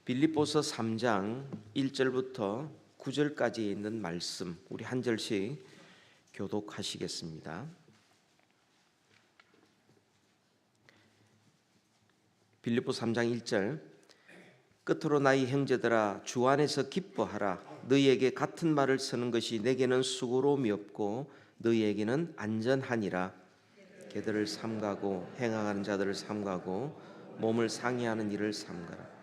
빌립보서 3장 1절부터 9절까지 있는 말씀, 우리 한 절씩 교독하시겠습니다. 빌립보 3장 1절. 끝으로 나의 형제들아, 주 안에서 기뻐하라. 너희에게 같은 말을 쓰는 것이 내게는 수고로움이 없고 너희에게는 안전하니라. 개들을 삼가고 행하는 자들을 삼가고 몸을 상해하는 일을 삼가라.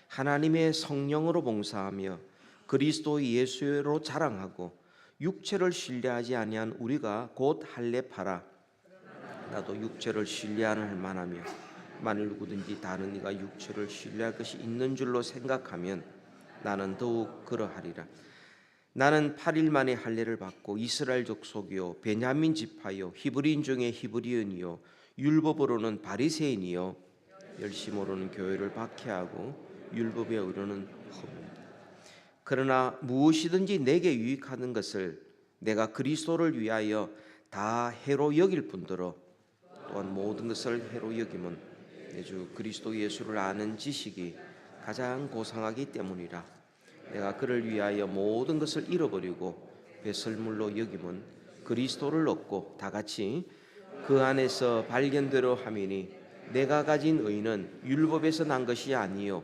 하나님의 성령으로 봉사하며 그리스도 예수로 자랑하고 육체를 신뢰하지 아니한 우리가 곧 할례파라. 나도 육체를 신뢰하는 만하며 만일 누구든지 다른 이가 육체를 신뢰할 것이 있는 줄로 생각하면 나는 더욱 그러하리라. 나는 8일 만에 할례를 받고 이스라엘 족속이요 베냐민 지파요 히브리인 중에 히브리인이요 율법으로는 바리새인이요 열심으로는 교회를 박해하고 율법의 의로는 허무입니다. 그러나 무엇이든지 내게 유익하는 것을 내가 그리스도를 위하여 다 해로 여길 뿐더러 또한 모든 것을 해로 여김은 내 주 그리스도 예수를 아는 지식이 가장 고상하기 때문이라. 내가 그를 위하여 모든 것을 잃어버리고 배설물로 여김은 그리스도를 얻고 다같이 그 안에서 발견되려 함이니 내가 가진 의는 율법에서 난 것이 아니요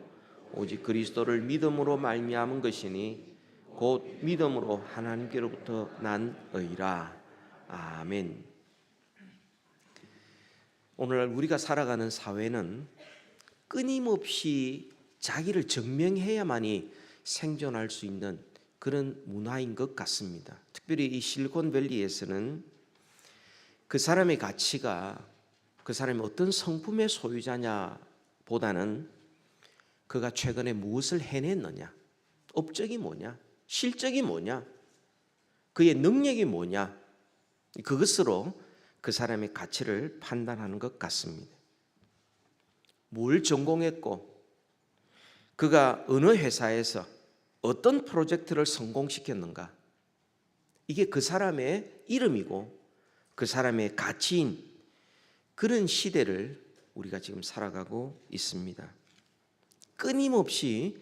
오직 그리스도를 믿음으로 말미암은 것이니 곧 믿음으로 하나님께로부터 난 의라. 아멘. 오늘날 우리가 살아가는 사회는 끊임없이 자기를 증명해야만이 생존할 수 있는 그런 문화인 것 같습니다. 특별히 이 실리콘밸리에서는 그 사람의 가치가 그 사람이 어떤 성품의 소유자냐 보다는 그가 최근에 무엇을 해냈느냐, 업적이 뭐냐, 실적이 뭐냐, 그의 능력이 뭐냐, 그것으로 그 사람의 가치를 판단하는 것 같습니다. 뭘 전공했고 그가 어느 회사에서 어떤 프로젝트를 성공시켰는가, 이게 그 사람의 이름이고 그 사람의 가치인 그런 시대를 우리가 지금 살아가고 있습니다. 끊임없이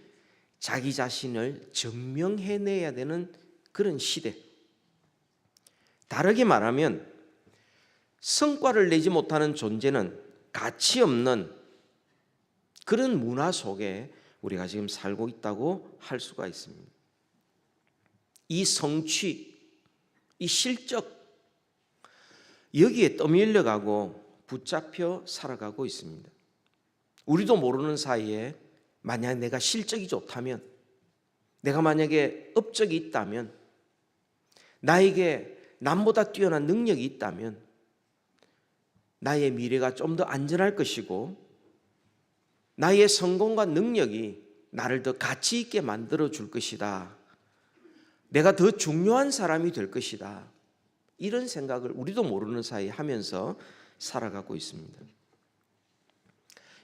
자기 자신을 증명해내야 되는 그런 시대. 다르게 말하면 성과를 내지 못하는 존재는 가치 없는 그런 문화 속에 우리가 지금 살고 있다고 할 수가 있습니다. 이 성취, 이 실적, 여기에 떠밀려가고 붙잡혀 살아가고 있습니다. 우리도 모르는 사이에 만약 내가 실적이 좋다면, 내가 만약에 업적이 있다면, 나에게 남보다 뛰어난 능력이 있다면 나의 미래가 좀 더 안전할 것이고 나의 성공과 능력이 나를 더 가치 있게 만들어 줄 것이다. 내가 더 중요한 사람이 될 것이다. 이런 생각을 우리도 모르는 사이에 하면서 살아가고 있습니다.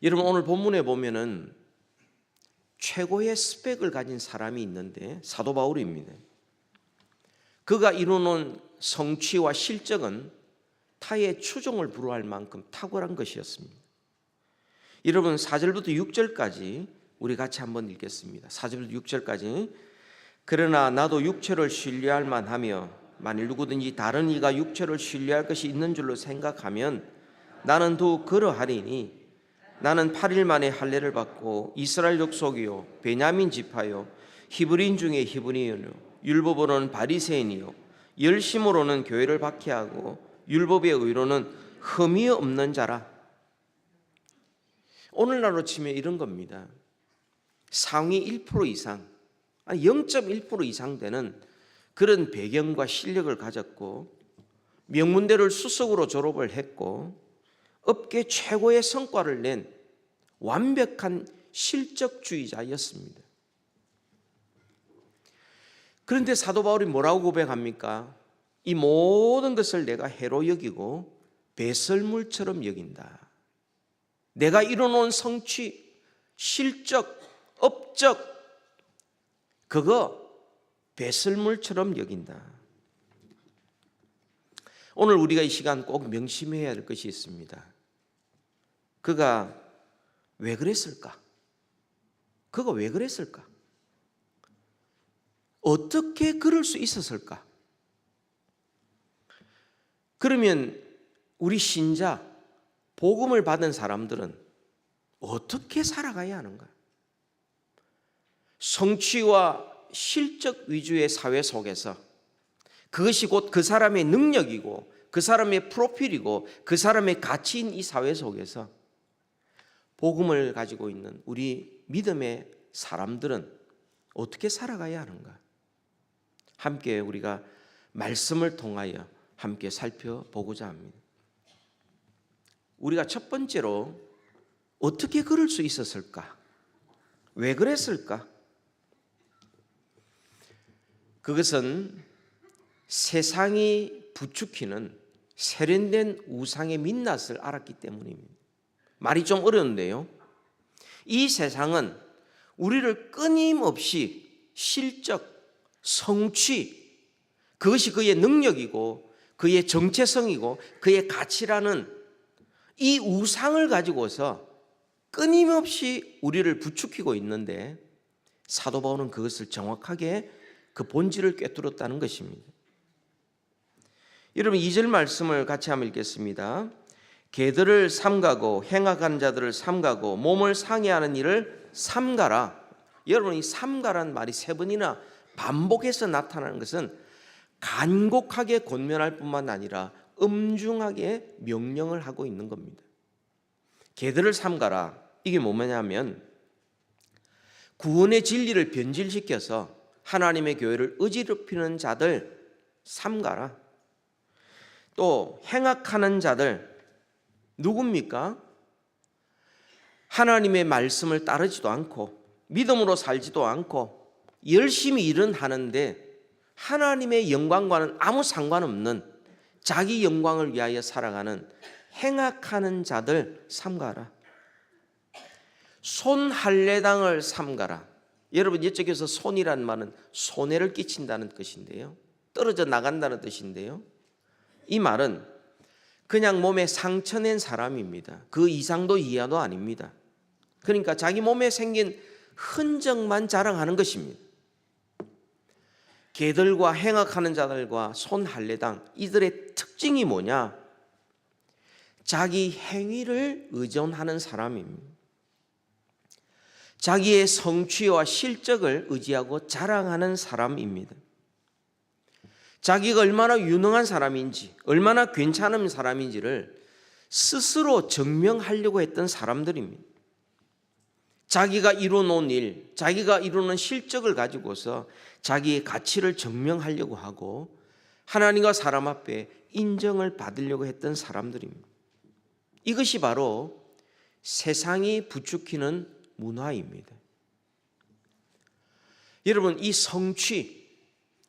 여러분, 오늘 본문에 보면은 최고의 스펙을 가진 사람이 있는데 사도 바울입니다. 그가 이루는 성취와 실적은 타의 추종을 불허할 만큼 탁월한 것이었습니다. 여러분, 4절부터 6절까지 우리 같이 한번 읽겠습니다. 4절부터 6절까지. 그러나 나도 육체를 신뢰할 만하며 만일 누구든지 다른 이가 육체를 신뢰할 것이 있는 줄로 생각하면 나는 더욱 그러하리니 나는 8일 만에 할례를 받고 이스라엘 족속이요 베냐민 지파요 히브리인 중에 히브리인이요 율법으로는 바리새인이요 열심으로는 교회를 박해하고 율법의 의로는 흠이 없는 자라. 오늘날로 치면 이런 겁니다. 상위 1% 이상, 0.1% 이상 되는 그런 배경과 실력을 가졌고 명문대를 수석으로 졸업을 했고 업계 최고의 성과를 낸 완벽한 실적주의자였습니다. 그런데 사도 바울이 뭐라고 고백합니까? 이 모든 것을 내가 해로 여기고 배설물처럼 여긴다. 내가 이뤄놓은 성취, 실적, 업적, 그거 배설물처럼 여긴다. 오늘 우리가 이 시간 꼭 명심해야 할 것이 있습니다. 그가 왜 그랬을까? 그가 왜 그랬을까? 어떻게 그럴 수 있었을까? 그러면 우리 신자, 복음을 받은 사람들은 어떻게 살아가야 하는가? 성취와 실적 위주의 사회 속에서 그것이 곧 그 사람의 능력이고 그 사람의 프로필이고 그 사람의 가치인 이 사회 속에서 복음을 가지고 있는 우리 믿음의 사람들은 어떻게 살아가야 하는가? 함께 우리가 말씀을 통하여 함께 살펴보고자 합니다. 우리가 첫 번째로 어떻게 그럴 수 있었을까? 왜 그랬을까? 그것은 세상이 부추기는 세련된 우상의 민낯을 알았기 때문입니다. 말이 좀 어려운데요. 이 세상은 우리를 끊임없이 실적, 성취, 그것이 그의 능력이고 그의 정체성이고 그의 가치라는 이 우상을 가지고서 끊임없이 우리를 부추기고 있는데 사도 바울은 그것을 정확하게 그 본질을 꿰뚫었다는 것입니다. 여러분 2절 말씀을 같이 한번 읽겠습니다. 개들을 삼가고 행악한 자들을 삼가고 몸을 상해하는 일을 삼가라. 여러분 이 삼가라는 말이 세 번이나 반복해서 나타나는 것은 간곡하게 권면할 뿐만 아니라 엄중하게 명령을 하고 있는 겁니다. 개들을 삼가라. 이게 뭐냐면 구원의 진리를 변질시켜서 하나님의 교회를 어지럽히는 자들 삼가라. 또 행악하는 자들 누굽니까? 하나님의 말씀을 따르지도 않고 믿음으로 살지도 않고 열심히 일은 하는데 하나님의 영광과는 아무 상관없는 자기 영광을 위하여 살아가는 행악하는 자들 삼가라. 손할례당을 삼가라. 여러분 이쪽에서 손이란 말은 손해를 끼친다는 뜻인데요, 떨어져 나간다는 뜻인데요, 이 말은 그냥 몸에 상처낸 사람입니다. 그 이상도 이하도 아닙니다. 그러니까 자기 몸에 생긴 흔적만 자랑하는 것입니다. 개들과 행악하는 자들과 손할례당 이들의 특징이 뭐냐? 자기 행위를 의존하는 사람입니다. 자기의 성취와 실적을 의지하고 자랑하는 사람입니다. 자기가 얼마나 유능한 사람인지, 얼마나 괜찮은 사람인지를 스스로 증명하려고 했던 사람들입니다. 자기가 이루어놓은 일, 자기가 이루는 실적을 가지고서 자기의 가치를 증명하려고 하고 하나님과 사람 앞에 인정을 받으려고 했던 사람들입니다. 이것이 바로 세상이 부추기는 문화입니다. 여러분 이 성취,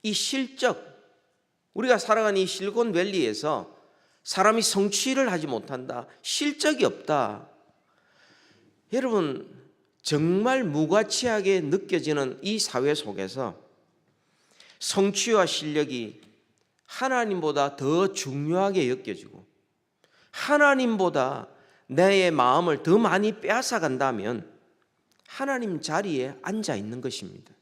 이 실적, 우리가 살아가는 이 실리콘밸리에서 사람이 성취를 하지 못한다, 실적이 없다, 여러분 정말 무가치하게 느껴지는 이 사회 속에서 성취와 실력이 하나님보다 더 중요하게 여겨지고 하나님보다 내 마음을 더 많이 빼앗아 간다면 하나님 자리에 앉아 있는 것입니다.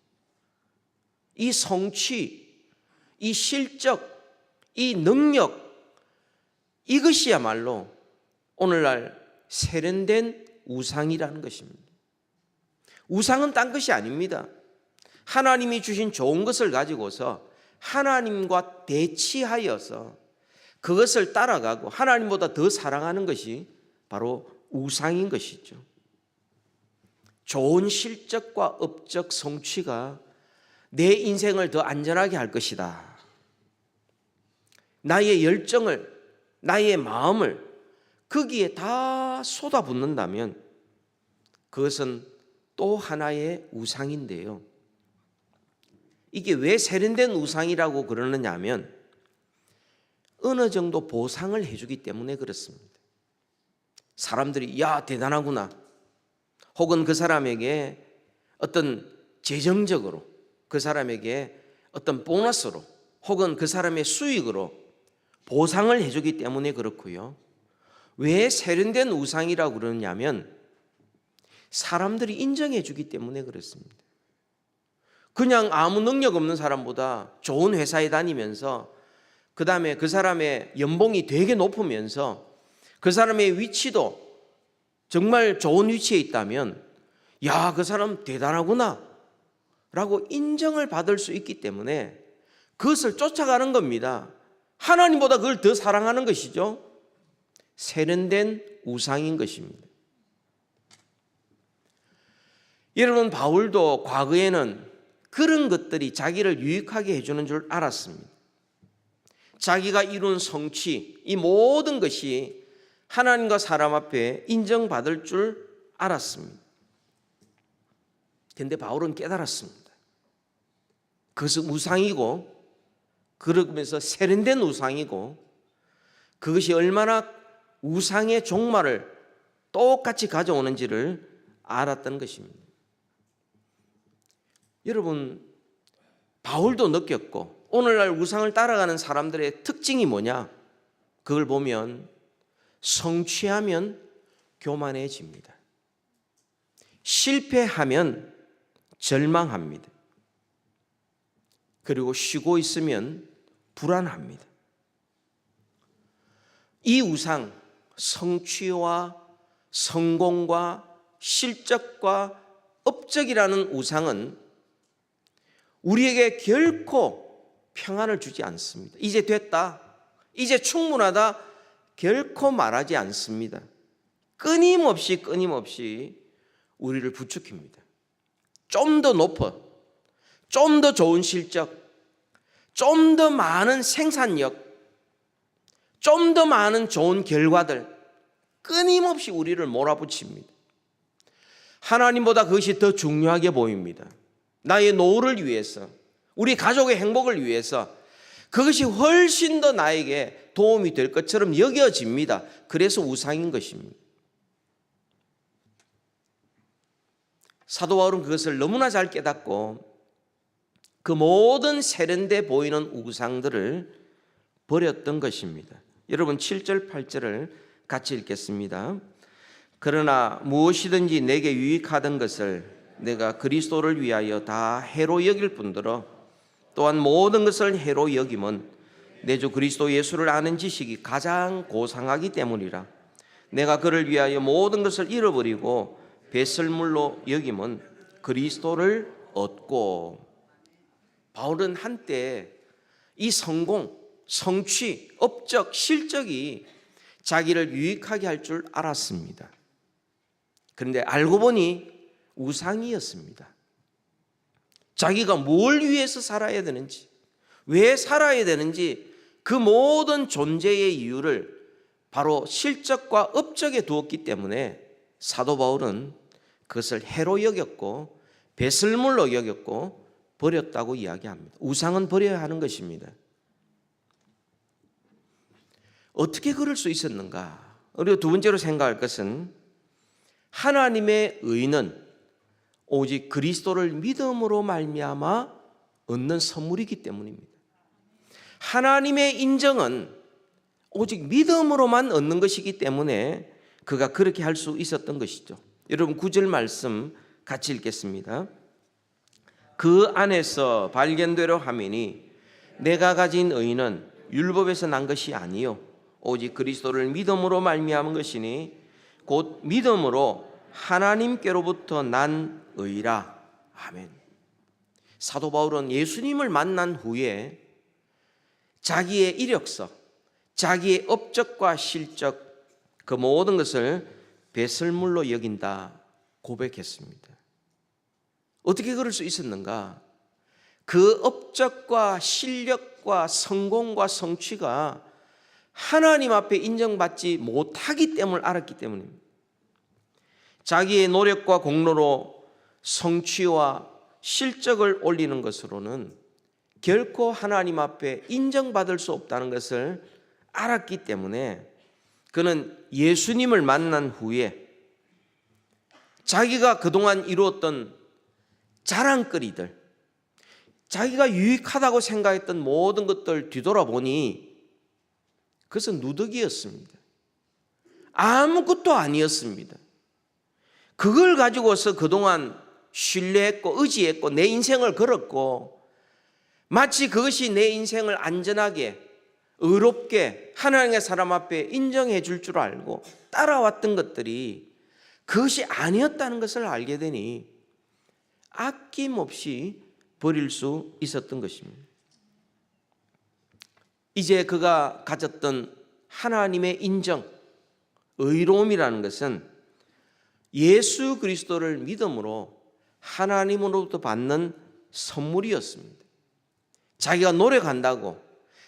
이 성취, 이 실적, 이 능력, 이것이야말로 오늘날 세련된 우상이라는 것입니다. 우상은 딴 것이 아닙니다. 하나님이 주신 좋은 것을 가지고서 하나님과 대치하여서 그것을 따라가고 하나님보다 더 사랑하는 것이 바로 우상인 것이죠. 좋은 실적과 업적 성취가 내 인생을 더 안전하게 할 것이다. 나의 열정을, 나의 마음을 거기에 다 쏟아붓는다면 그것은 또 하나의 우상인데요. 이게 왜 세련된 우상이라고 그러느냐 하면 어느 정도 보상을 해주기 때문에 그렇습니다. 사람들이 야 대단하구나, 혹은 그 사람에게 어떤 재정적으로, 그 사람에게 어떤 보너스로, 혹은 그 사람의 수익으로 보상을 해주기 때문에 그렇고요. 왜 세련된 우상이라고 그러냐면 사람들이 인정해 주기 때문에 그렇습니다. 그냥 아무 능력 없는 사람보다 좋은 회사에 다니면서 그 다음에 그 사람의 연봉이 되게 높으면서 그 사람의 위치도 정말 좋은 위치에 있다면 야, 그 사람 대단하구나 라고 인정을 받을 수 있기 때문에 그것을 쫓아가는 겁니다. 하나님보다 그걸 더 사랑하는 것이죠. 세련된 우상인 것입니다. 여러분, 바울도 과거에는 그런 것들이 자기를 유익하게 해주는 줄 알았습니다. 자기가 이룬 성취, 이 모든 것이 하나님과 사람 앞에 인정받을 줄 알았습니다. 그런데 바울은 깨달았습니다. 그것은 우상이고, 그러면서 세련된 우상이고, 그것이 얼마나 우상의 종말을 똑같이 가져오는지를 알았던 것입니다. 여러분, 바울도 느꼈고 오늘날 우상을 따라가는 사람들의 특징이 뭐냐? 그걸 보면 성취하면 교만해집니다. 실패하면 절망합니다. 그리고 쉬고 있으면 불안합니다. 이 우상, 성취와 성공과 실적과 업적이라는 우상은 우리에게 결코 평안을 주지 않습니다. 이제 됐다, 이제 충분하다 결코 말하지 않습니다. 끊임없이 우리를 부추깁니다. 좀 더 높아, 좀 더 좋은 실적, 좀 더 많은 생산력, 좀 더 많은 좋은 결과들, 끊임없이 우리를 몰아붙입니다. 하나님보다 그것이 더 중요하게 보입니다. 나의 노후를 위해서, 우리 가족의 행복을 위해서 그것이 훨씬 더 나에게 도움이 될 것처럼 여겨집니다. 그래서 우상인 것입니다. 사도 바울은 그것을 너무나 잘 깨닫고 그 모든 세련돼 보이는 우상들을 버렸던 것입니다. 여러분 7절 8절을 같이 읽겠습니다. 그러나 무엇이든지 내게 유익하던 것을 내가 그리스도를 위하여 다 해로 여길 뿐더러 또한 모든 것을 해로 여김은 내 주 그리스도 예수를 아는 지식이 가장 고상하기 때문이라. 내가 그를 위하여 모든 것을 잃어버리고 배설물로 여김은 그리스도를 얻고. 바울은 한때 이 성공, 성취, 업적, 실적이 자기를 유익하게 할 줄 알았습니다. 그런데 알고 보니 우상이었습니다. 자기가 뭘 위해서 살아야 되는지, 왜 살아야 되는지 그 모든 존재의 이유를 바로 실적과 업적에 두었기 때문에 사도 바울은 그것을 해로 여겼고 배설물로 여겼고 버렸다고 이야기합니다. 우상은 버려야 하는 것입니다. 어떻게 그럴 수 있었는가? 우리가 두 번째로 생각할 것은 하나님의 의는 오직 그리스도를 믿음으로 말미암아 얻는 선물이기 때문입니다. 하나님의 인정은 오직 믿음으로만 얻는 것이기 때문에 그가 그렇게 할 수 있었던 것이죠. 여러분 9절 말씀 같이 읽겠습니다. 그 안에서 발견되려 함이니 내가 가진 의는 율법에서 난 것이 아니요 오직 그리스도를 믿음으로 말미암은 것이니 곧 믿음으로 하나님께로부터 난 의라. 아멘. 사도 바울은 예수님을 만난 후에 자기의 이력서, 자기의 업적과 실적 그 모든 것을 배설물로 여긴다 고백했습니다. 어떻게 그럴 수 있었는가? 그 업적과 실력과 성공과 성취가 하나님 앞에 인정받지 못하기 때문을 알았기 때문입니다. 자기의 노력과 공로로 성취와 실적을 올리는 것으로는 결코 하나님 앞에 인정받을 수 없다는 것을 알았기 때문에 그는 예수님을 만난 후에 자기가 그동안 이루었던 자랑거리들, 자기가 유익하다고 생각했던 모든 것들 뒤돌아보니 그것은 누더기였습니다. 아무것도 아니었습니다. 그걸 가지고서 그동안 신뢰했고 의지했고 내 인생을 걸었고 마치 그것이 내 인생을 안전하게 의롭게 하나님의 사람 앞에 인정해 줄 줄 알고 따라왔던 것들이 그것이 아니었다는 것을 알게 되니 아낌없이 버릴 수 있었던 것입니다. 이제 그가 가졌던 하나님의 인정, 의로움이라는 것은 예수 그리스도를 믿음으로 하나님으로부터 받는 선물이었습니다. 자기가 노력한다고,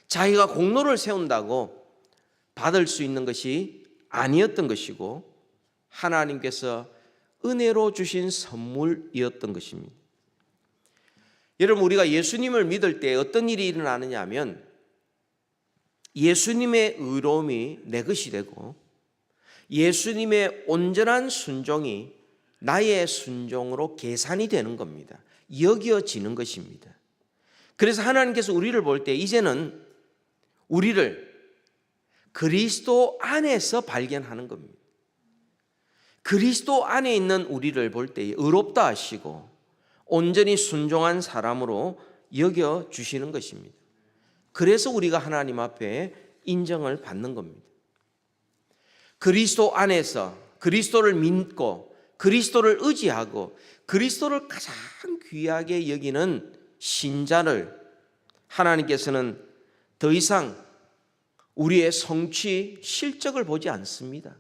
자기가 공로를 세운다고 받을 수 있는 것이 아니었던 것이고 하나님께서 은혜로 주신 선물이었던 것입니다. 여러분, 우리가 예수님을 믿을 때 어떤 일이 일어나느냐 하면 예수님의 의로움이 내 것이 되고 예수님의 온전한 순종이 나의 순종으로 계산이 되는 겁니다. 여겨지는 것입니다. 그래서 하나님께서 우리를 볼 때 이제는 우리를 그리스도 안에서 발견하는 겁니다. 그리스도 안에 있는 우리를 볼 때 의롭다 하시고 온전히 순종한 사람으로 여겨주시는 것입니다. 그래서 우리가 하나님 앞에 인정을 받는 겁니다. 그리스도 안에서 그리스도를 믿고 그리스도를 의지하고 그리스도를 가장 귀하게 여기는 신자를 하나님께서는 더 이상 우리의 성취, 실적을 보지 않습니다.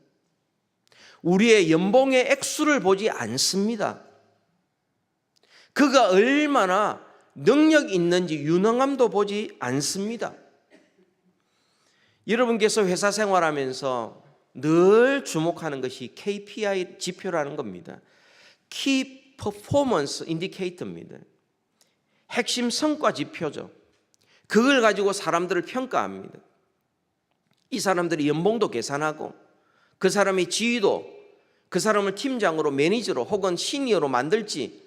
우리의 연봉의 액수를 보지 않습니다. 그가 얼마나 능력 있는지 유능함도 보지 않습니다. 여러분께서 회사 생활하면서 늘 주목하는 것이 KPI 지표라는 겁니다. Key Performance Indicator입니다. 핵심 성과 지표죠. 그걸 가지고 사람들을 평가합니다. 이 사람들이 연봉도 계산하고 그 사람의 지위도 그 사람을 팀장으로 매니저로 혹은 시니어로 만들지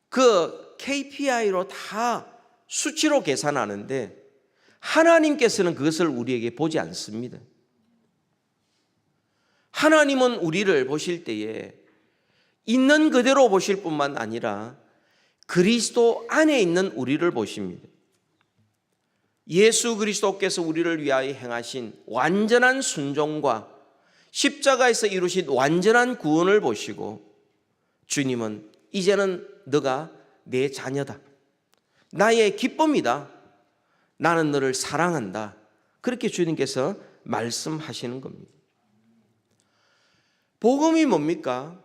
그 KPI로 다 수치로 계산하는데 하나님께서는 그것을 우리에게 보지 않습니다. 하나님은 우리를 보실 때에 있는 그대로 보실 뿐만 아니라 그리스도 안에 있는 우리를 보십니다. 예수 그리스도께서 우리를 위하여 행하신 완전한 순종과 십자가에서 이루신 완전한 구원을 보시고 주님은 이제는 너가 내 자녀다. 나의 기쁨이다. 나는 너를 사랑한다. 그렇게 주님께서 말씀하시는 겁니다. 복음이 뭡니까?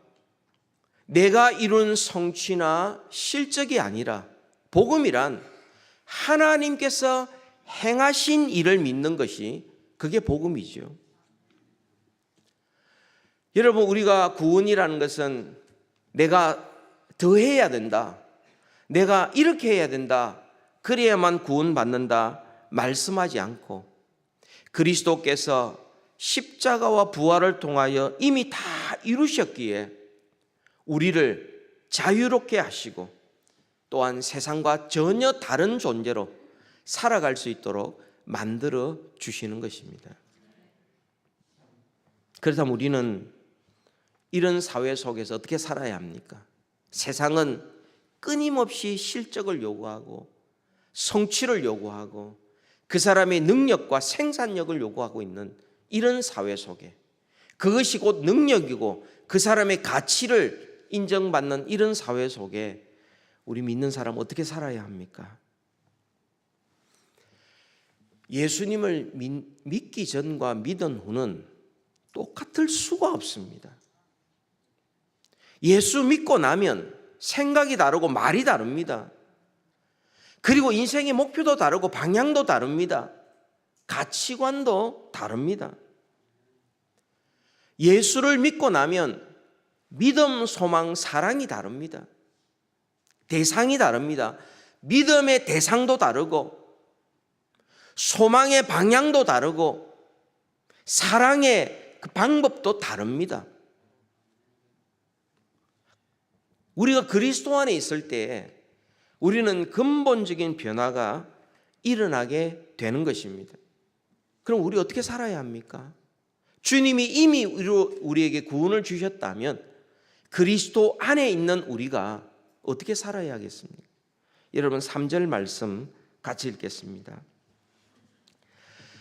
내가 이룬 성취나 실적이 아니라 복음이란 하나님께서 행하신 일을 믿는 것이 그게 복음이죠. 여러분, 우리가 구원이라는 것은 내가 더 해야 된다. 내가 이렇게 해야 된다. 그래야만 구원받는다. 말씀하지 않고 그리스도께서 십자가와 부활을 통하여 이미 다 이루셨기에 우리를 자유롭게 하시고 또한 세상과 전혀 다른 존재로 살아갈 수 있도록 만들어 주시는 것입니다. 그렇다면 우리는 이런 사회 속에서 어떻게 살아야 합니까? 세상은 끊임없이 실적을 요구하고 성취를 요구하고 그 사람의 능력과 생산력을 요구하고 있는 이런 사회 속에 그것이 곧 능력이고 그 사람의 가치를 인정받는 이런 사회 속에 우리 믿는 사람 어떻게 살아야 합니까? 예수님을 믿기 전과 믿은 후는 똑같을 수가 없습니다. 예수 믿고 나면 생각이 다르고 말이 다릅니다. 그리고 인생의 목표도 다르고 방향도 다릅니다. 가치관도 다릅니다. 예수를 믿고 나면 믿음, 소망, 사랑이 다릅니다. 대상이 다릅니다. 믿음의 대상도 다르고 소망의 방향도 다르고 사랑의 그 방법도 다릅니다. 우리가 그리스도 안에 있을 때 우리는 근본적인 변화가 일어나게 되는 것입니다. 그럼 우리 어떻게 살아야 합니까? 주님이 이미 우리에게 구원을 주셨다면 그리스도 안에 있는 우리가 어떻게 살아야 하겠습니까? 여러분 3절 말씀 같이 읽겠습니다.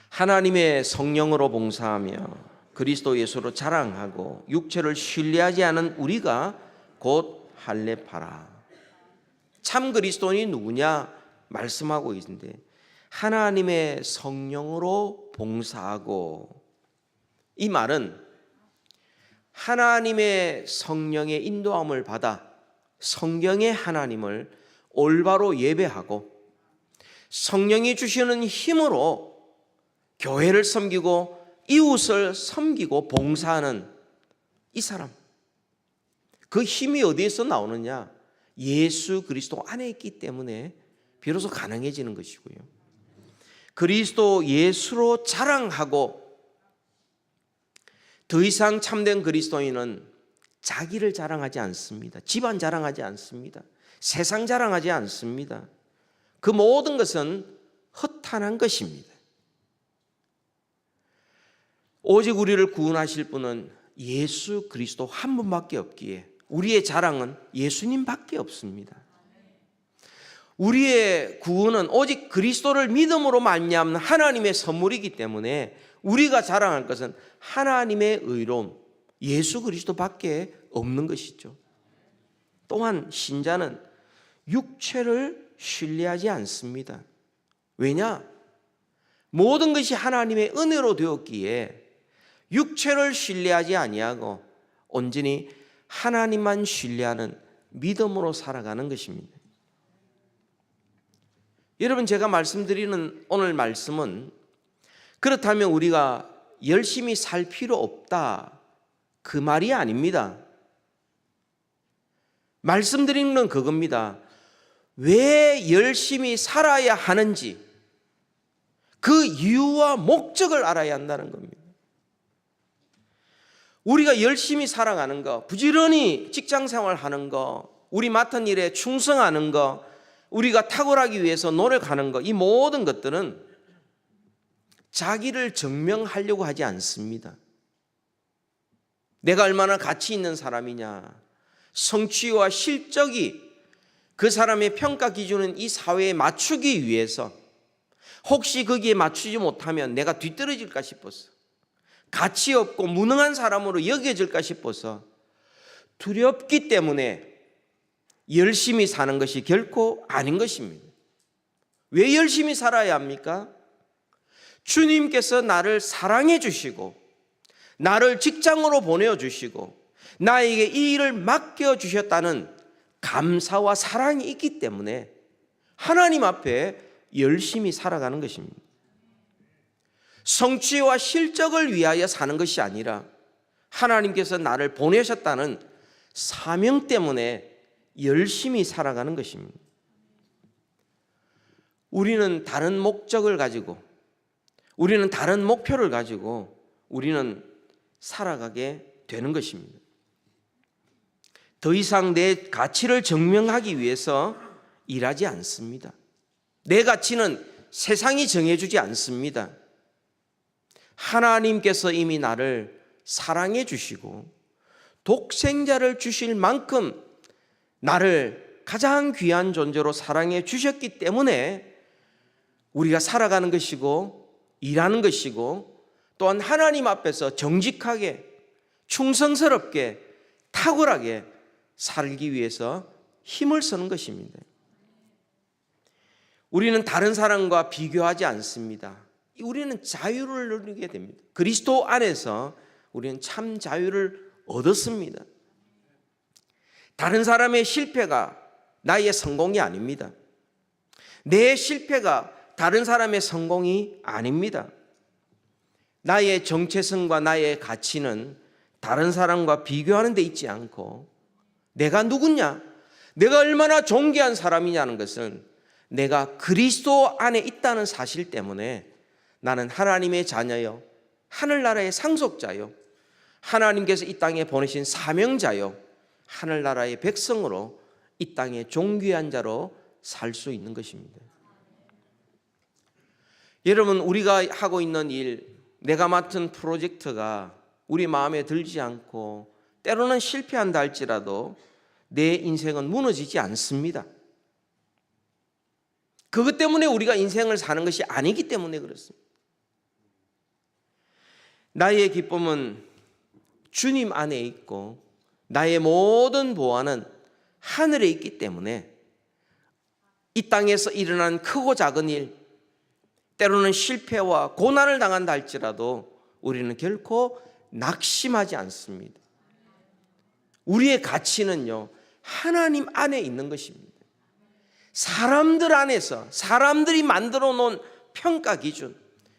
하나님의 성령으로 봉사하며 그리스도 예수로 자랑하고 육체를 신뢰하지 않은 우리가 곧 할례파라. 참 그리스도인이 누구냐 말씀하고 있는데, 하나님의 성령으로 봉사하고, 이 말은 하나님의 성령의 인도함을 받아 성경의 하나님을 올바로 예배하고 성령이 주시는 힘으로 교회를 섬기고 이웃을 섬기고 봉사하는 이 사람, 그 힘이 어디에서 나오느냐? 예수 그리스도 안에 있기 때문에 비로소 가능해지는 것이고요. 그리스도 예수로 자랑하고, 더 이상 참된 그리스도인은 자기를 자랑하지 않습니다. 집안 자랑하지 않습니다. 세상 자랑하지 않습니다. 그 모든 것은 허탄한 것입니다. 오직 우리를 구원하실 분은 예수 그리스도 한 분밖에 없기에 우리의 자랑은 예수님밖에 없습니다. 우리의 구원은 오직 그리스도를 믿음으로 말미암는 하나님의 선물이기 때문에 우리가 자랑할 것은 하나님의 의로움, 예수 그리스도밖에 없는 것이죠. 또한 신자는 육체를 신뢰하지 않습니다. 왜냐? 모든 것이 하나님의 은혜로 되었기에 육체를 신뢰하지 아니하고 온전히 하나님만 신뢰하는 믿음으로 살아가는 것입니다. 여러분, 제가 말씀드리는 오늘 말씀은 그렇다면 우리가 열심히 살 필요 없다, 그 말이 아닙니다. 말씀드리는 건 그겁니다. 왜 열심히 살아야 하는지 그 이유와 목적을 알아야 한다는 겁니다. 우리가 열심히 살아가는 거, 부지런히 직장생활 하는 거, 우리 맡은 일에 충성하는 거, 우리가 탁월하기 위해서 노력하는 거, 이 모든 것들은 자기를 증명하려고 하지 않습니다. 내가 얼마나 가치 있는 사람이냐, 성취와 실적이 그 사람의 평가 기준은 이 사회에 맞추기 위해서, 혹시 거기에 맞추지 못하면 내가 뒤떨어질까 싶어서, 가치 없고 무능한 사람으로 여겨질까 싶어서 두렵기 때문에 열심히 사는 것이 결코 아닌 것입니다. 왜 열심히 살아야 합니까? 주님께서 나를 사랑해 주시고 나를 직장으로 보내주시고 나에게 이 일을 맡겨주셨다는 감사와 사랑이 있기 때문에 하나님 앞에 열심히 살아가는 것입니다. 성취와 실적을 위하여 사는 것이 아니라 하나님께서 나를 보내셨다는 사명 때문에 열심히 살아가는 것입니다. 우리는 다른 목적을 가지고, 우리는 다른 목표를 가지고 우리는 살아가게 되는 것입니다. 더 이상 내 가치를 증명하기 위해서 일하지 않습니다. 내 가치는 세상이 정해주지 않습니다. 하나님께서 이미 나를 사랑해 주시고 독생자를 주실 만큼 나를 가장 귀한 존재로 사랑해 주셨기 때문에 우리가 살아가는 것이고 일하는 것이고, 또한 하나님 앞에서 정직하게 충성스럽게 탁월하게 살기 위해서 힘을 쓰는 것입니다. 우리는 다른 사람과 비교하지 않습니다. 우리는 자유를 누리게 됩니다. 그리스도 안에서 우리는 참 자유를 얻었습니다. 다른 사람의 실패가 나의 성공이 아닙니다. 내 실패가 다른 사람의 성공이 아닙니다. 나의 정체성과 나의 가치는 다른 사람과 비교하는 데 있지 않고, 내가 누구냐, 내가 얼마나 존귀한 사람이냐는 것은 내가 그리스도 안에 있다는 사실 때문에 나는 하나님의 자녀요, 하늘나라의 상속자요, 하나님께서 이 땅에 보내신 사명자요, 하늘나라의 백성으로 이 땅의 존귀한 자로 살 수 있는 것입니다. 여러분, 우리가 하고 있는 일, 내가 맡은 프로젝트가 우리 마음에 들지 않고 때로는 실패한다 할지라도 내 인생은 무너지지 않습니다. 그것 때문에 우리가 인생을 사는 것이 아니기 때문에 그렇습니다. 나의 기쁨은 주님 안에 있고 나의 모든 보안은 하늘에 있기 때문에 이 땅에서 일어난 크고 작은 일, 때로는 실패와 고난을 당한다 할지라도 우리는 결코 낙심하지 않습니다. 우리의 가치는요, 하나님 안에 있는 것입니다. 사람들 안에서, 사람들이 만들어 놓은 평가 기준,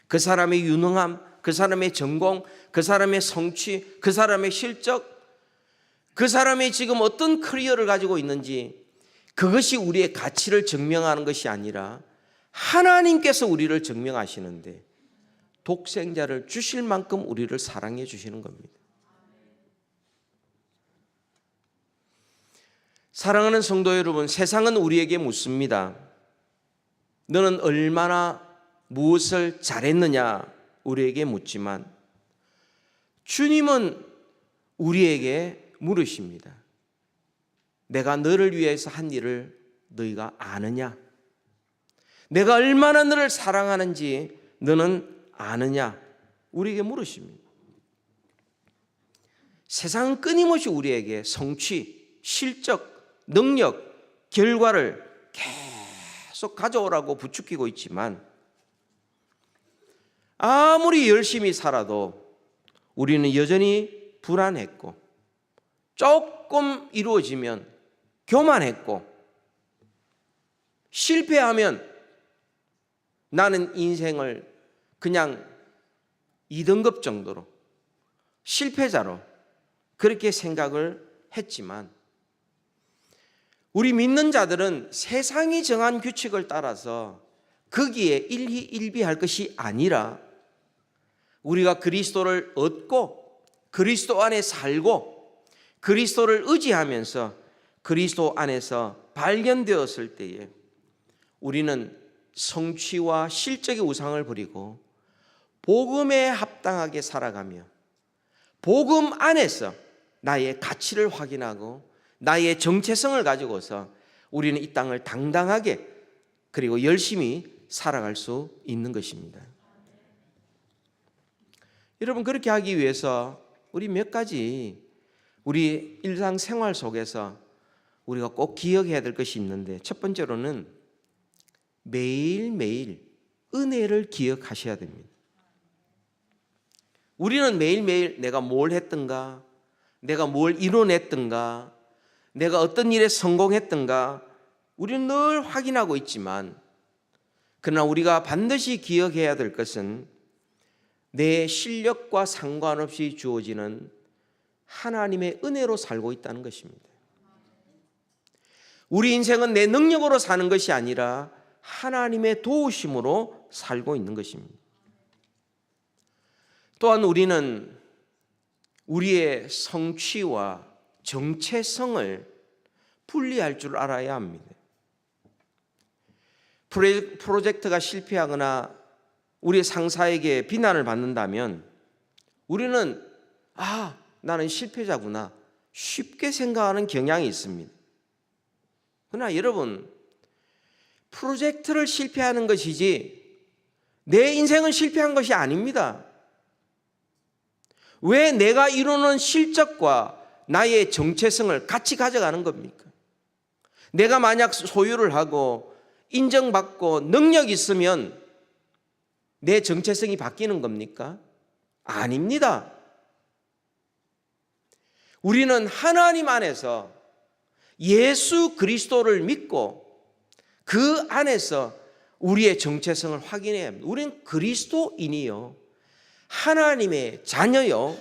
그 사람의 유능함, 그 사람의 전공, 그 사람의 성취, 그 사람의 실적, 그 사람이 지금 어떤 커리어를 가지고 있는지, 그것이 우리의 가치를 증명하는 것이 아니라 하나님께서 우리를 증명하시는데 독생자를 주실 만큼 우리를 사랑해 주시는 겁니다. 사랑하는 성도 여러분, 세상은 우리에게 묻습니다. 너는 얼마나 무엇을 잘했느냐 우리에게 묻지만 주님은 우리에게 물으십니다. 내가 너를 위해서 한 일을 너희가 아느냐? 내가 얼마나 너를 사랑하는지 너는 아느냐? 우리에게 물으십니다. 세상은 끊임없이 우리에게 성취, 실적, 능력, 결과를 계속 가져오라고 부추기고 있지만 아무리 열심히 살아도 우리는 여전히 불안했고 조금 이루어지면 교만했고 실패하면 나는 인생을 그냥 2등급 정도로 실패자로 그렇게 생각을 했지만 우리 믿는 자들은 세상이 정한 규칙을 따라서 거기에 일희일비할 것이 아니라 우리가 그리스도를 얻고 그리스도 안에 살고 그리스도를 의지하면서 그리스도 안에서 발견되었을 때에 우리는 성취와 실적의 우상을 버리고 복음에 합당하게 살아가며 복음 안에서 나의 가치를 확인하고 나의 정체성을 가지고서 우리는 이 땅을 당당하게 그리고 열심히 살아갈 수 있는 것입니다. 여러분, 그렇게 하기 위해서 우리 몇 가지 우리 일상생활 속에서 우리가 꼭 기억해야 될 것이 있는데, 첫 번째로는 매일매일 은혜를 기억하셔야 됩니다. 우리는 매일매일 내가 뭘 했던가, 내가 뭘 이뤄냈던가, 내가 어떤 일에 성공했던가 우리는 늘 확인하고 있지만, 그러나 우리가 반드시 기억해야 될 것은 내 실력과 상관없이 주어지는 하나님의 은혜로 살고 있다는 것입니다. 우리 인생은 내 능력으로 사는 것이 아니라 하나님의 도우심으로 살고 있는 것입니다. 또한 우리는 우리의 성취와 정체성을 분리할 줄 알아야 합니다. 프로젝트가 실패하거나 우리 상사에게 비난을 받는다면 우리는 나는 실패자구나 쉽게 생각하는 경향이 있습니다. 그러나 여러분, 프로젝트를 실패하는 것이지 내 인생은 실패한 것이 아닙니다. 왜 내가 이루는 실적과 나의 정체성을 같이 가져가는 겁니까? 내가 만약 소유를 하고 인정받고 능력이 있으면 내 정체성이 바뀌는 겁니까? 아닙니다. 우리는 하나님 안에서 예수 그리스도를 믿고 그 안에서 우리의 정체성을 확인해야 합니다. 우리는 그리스도인이요, 하나님의 자녀요,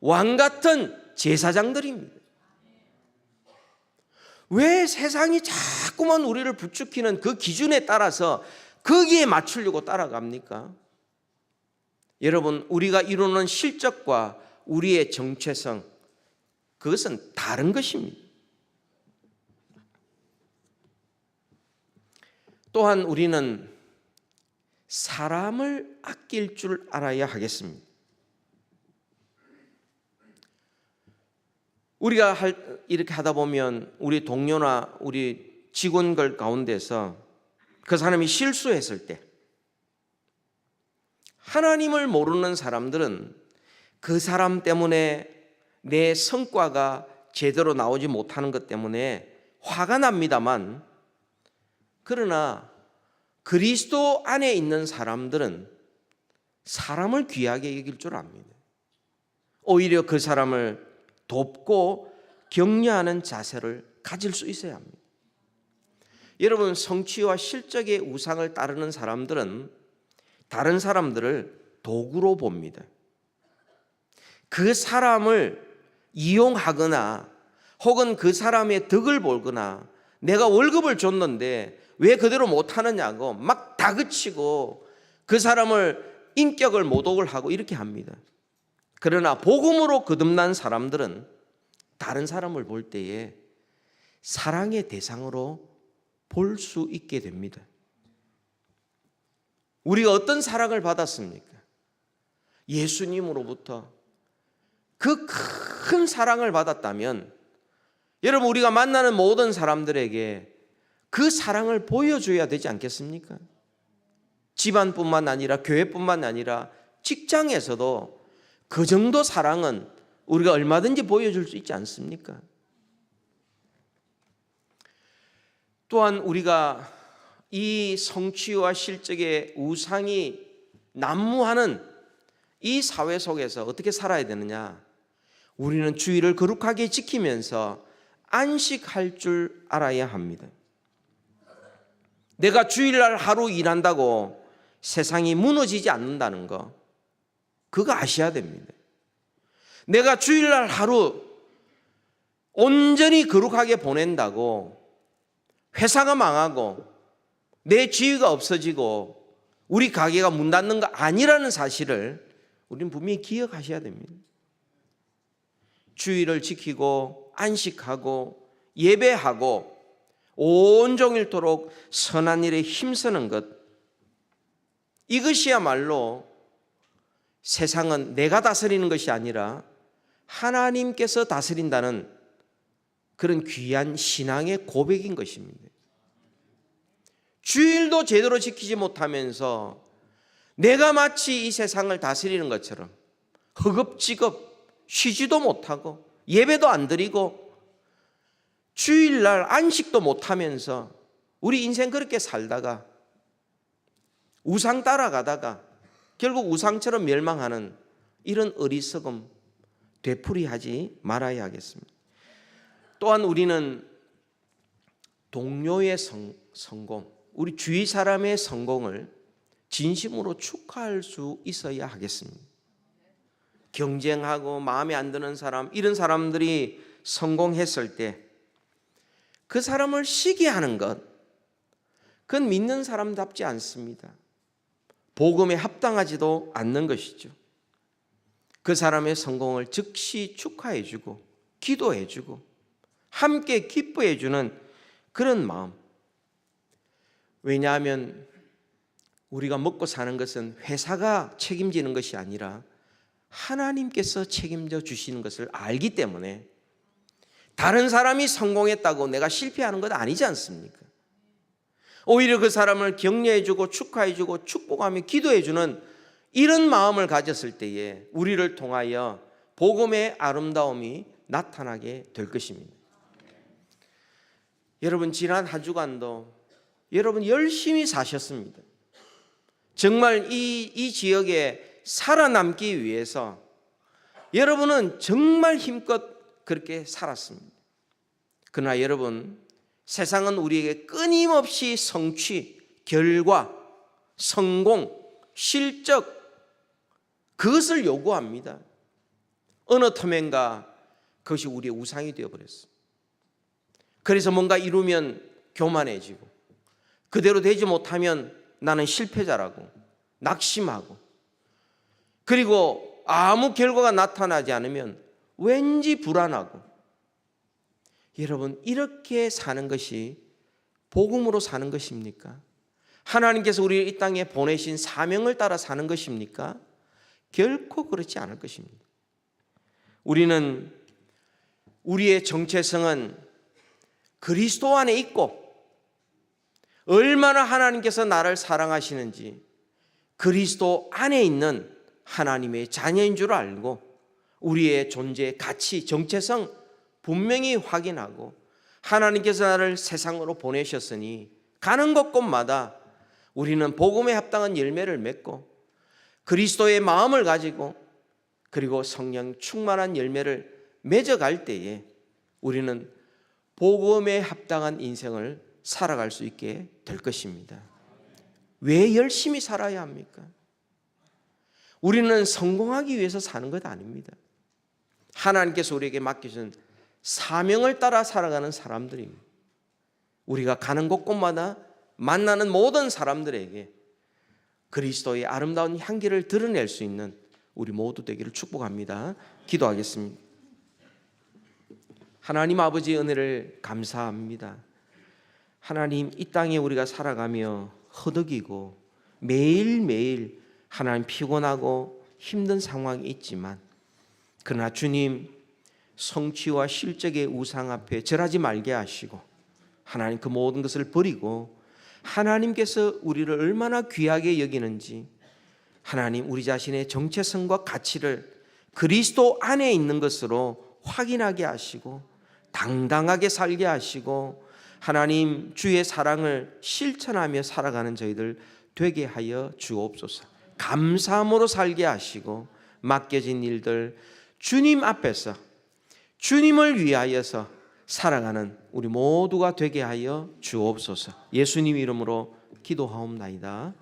왕같은 제사장들입니다. 왜 세상이 자꾸만 우리를 부추기는 그 기준에 따라서 거기에 맞추려고 따라갑니까? 여러분, 우리가 이루는 실적과 우리의 정체성, 그것은 다른 것입니다. 또한 우리는 사람을 아낄 줄 알아야 하겠습니다. 우리가 이렇게 하다 보면 우리 동료나 우리 직원들 가운데서 그 사람이 실수했을 때 하나님을 모르는 사람들은 그 사람 때문에 내 성과가 제대로 나오지 못하는 것 때문에 화가 납니다만, 그러나 그리스도 안에 있는 사람들은 사람을 귀하게 여길 줄 압니다. 오히려 그 사람을 돕고 격려하는 자세를 가질 수 있어야 합니다. 여러분, 성취와 실적의 우상을 따르는 사람들은 다른 사람들을 도구로 봅니다. 그 사람을 이용하거나 혹은 그 사람의 덕을 보거나 내가 월급을 줬는데 왜 그대로 못하느냐고 막 다그치고 그 사람을 인격을 모독을 하고 이렇게 합니다. 그러나 복음으로 거듭난 사람들은 다른 사람을 볼 때에 사랑의 대상으로 볼 수 있게 됩니다. 우리가 어떤 사랑을 받았습니까? 예수님으로부터 그 큰 사랑을 받았다면 여러분, 우리가 만나는 모든 사람들에게 그 사랑을 보여줘야 되지 않겠습니까? 집안뿐만 아니라 교회뿐만 아니라 직장에서도 그 정도 사랑은 우리가 얼마든지 보여줄 수 있지 않습니까? 또한 우리가 이 성취와 실적의 우상이 난무하는 이 사회 속에서 어떻게 살아야 되느냐? 우리는 주의를 거룩하게 지키면서 안식할 줄 알아야 합니다. 내가 주일날 하루 일한다고 세상이 무너지지 않는다는 거, 그거 아셔야 됩니다. 내가 주일날 하루 온전히 거룩하게 보낸다고 회사가 망하고 내 지위가 없어지고 우리 가게가 문 닫는 거 아니라는 사실을 우리는 분명히 기억하셔야 됩니다. 주일을 지키고 안식하고 예배하고 온종일토록 선한 일에 힘쓰는 것, 이것이야말로 세상은 내가 다스리는 것이 아니라 하나님께서 다스린다는 그런 귀한 신앙의 고백인 것입니다. 주일도 제대로 지키지 못하면서 내가 마치 이 세상을 다스리는 것처럼 허겁지겁 쉬지도 못하고 예배도 안 드리고 주일날 안식도 못하면서 우리 인생 그렇게 살다가 우상 따라가다가 결국 우상처럼 멸망하는 이런 어리석음 되풀이하지 말아야 하겠습니다. 또한 우리는 동료의 성공, 우리 주위 사람의 성공을 진심으로 축하할 수 있어야 하겠습니다. 경쟁하고 마음에 안 드는 사람, 이런 사람들이 성공했을 때 그 사람을 시기하는 것, 그건 믿는 사람답지 않습니다. 복음에 합당하지도 않는 것이죠. 그 사람의 성공을 즉시 축하해주고 기도해주고 함께 기뻐해주는 그런 마음. 왜냐하면 우리가 먹고 사는 것은 회사가 책임지는 것이 아니라 하나님께서 책임져 주시는 것을 알기 때문에 다른 사람이 성공했다고 내가 실패하는 것 아니지 않습니까? 오히려 그 사람을 격려해주고 축하해주고 축복하며 기도해주는 이런 마음을 가졌을 때에 우리를 통하여 복음의 아름다움이 나타나게 될 것입니다. 여러분, 지난 한 주간도 여러분 열심히 사셨습니다. 정말 이 지역에 살아남기 위해서 여러분은 정말 힘껏 그렇게 살았습니다. 그러나 여러분, 세상은 우리에게 끊임없이 성취, 결과, 성공, 실적, 그것을 요구합니다. 어느 텀엔가 그것이 우리의 우상이 되어버렸어요. 그래서 뭔가 이루면 교만해지고 그대로 되지 못하면 나는 실패자라고 낙심하고, 그리고 아무 결과가 나타나지 않으면 왠지 불안하고. 여러분, 이렇게 사는 것이 복음으로 사는 것입니까? 하나님께서 우리를 이 땅에 보내신 사명을 따라 사는 것입니까? 결코 그렇지 않을 것입니다. 우리는 우리의 정체성은 그리스도 안에 있고 얼마나 하나님께서 나를 사랑하시는지 그리스도 안에 있는 하나님의 자녀인 줄 알고 우리의 존재, 가치, 정체성 분명히 확인하고 하나님께서 나를 세상으로 보내셨으니 가는 곳곳마다 우리는 복음에 합당한 열매를 맺고 그리스도의 마음을 가지고 그리고 성령 충만한 열매를 맺어갈 때에 우리는 복음에 합당한 인생을 살아갈 수 있게 될 것입니다. 왜 열심히 살아야 합니까? 우리는 성공하기 위해서 사는 것 아닙니다. 하나님께서 우리에게 맡기신 사명을 따라 살아가는 사람들입니다. 우리가 가는 곳곳마다 만나는 모든 사람들에게 그리스도의 아름다운 향기를 드러낼 수 있는 우리 모두 되기를 축복합니다. 기도하겠습니다. 하나님 아버지의 은혜를 감사합니다. 하나님, 이 땅에 우리가 살아가며 허덕이고 매일매일 하나님 피곤하고 힘든 상황이 있지만 그러나 주님, 성취와 실적의 우상 앞에 절하지 말게 하시고 하나님 그 모든 것을 버리고 하나님께서 우리를 얼마나 귀하게 여기는지 하나님 우리 자신의 정체성과 가치를 그리스도 안에 있는 것으로 확인하게 하시고 당당하게 살게 하시고 하나님 주의 사랑을 실천하며 살아가는 저희들 되게 하여 주옵소서. 감사함으로 살게 하시고 맡겨진 일들 주님 앞에서 주님을 위하여서 살아가는 우리 모두가 되게 하여 주옵소서. 예수님 이름으로 기도하옵나이다.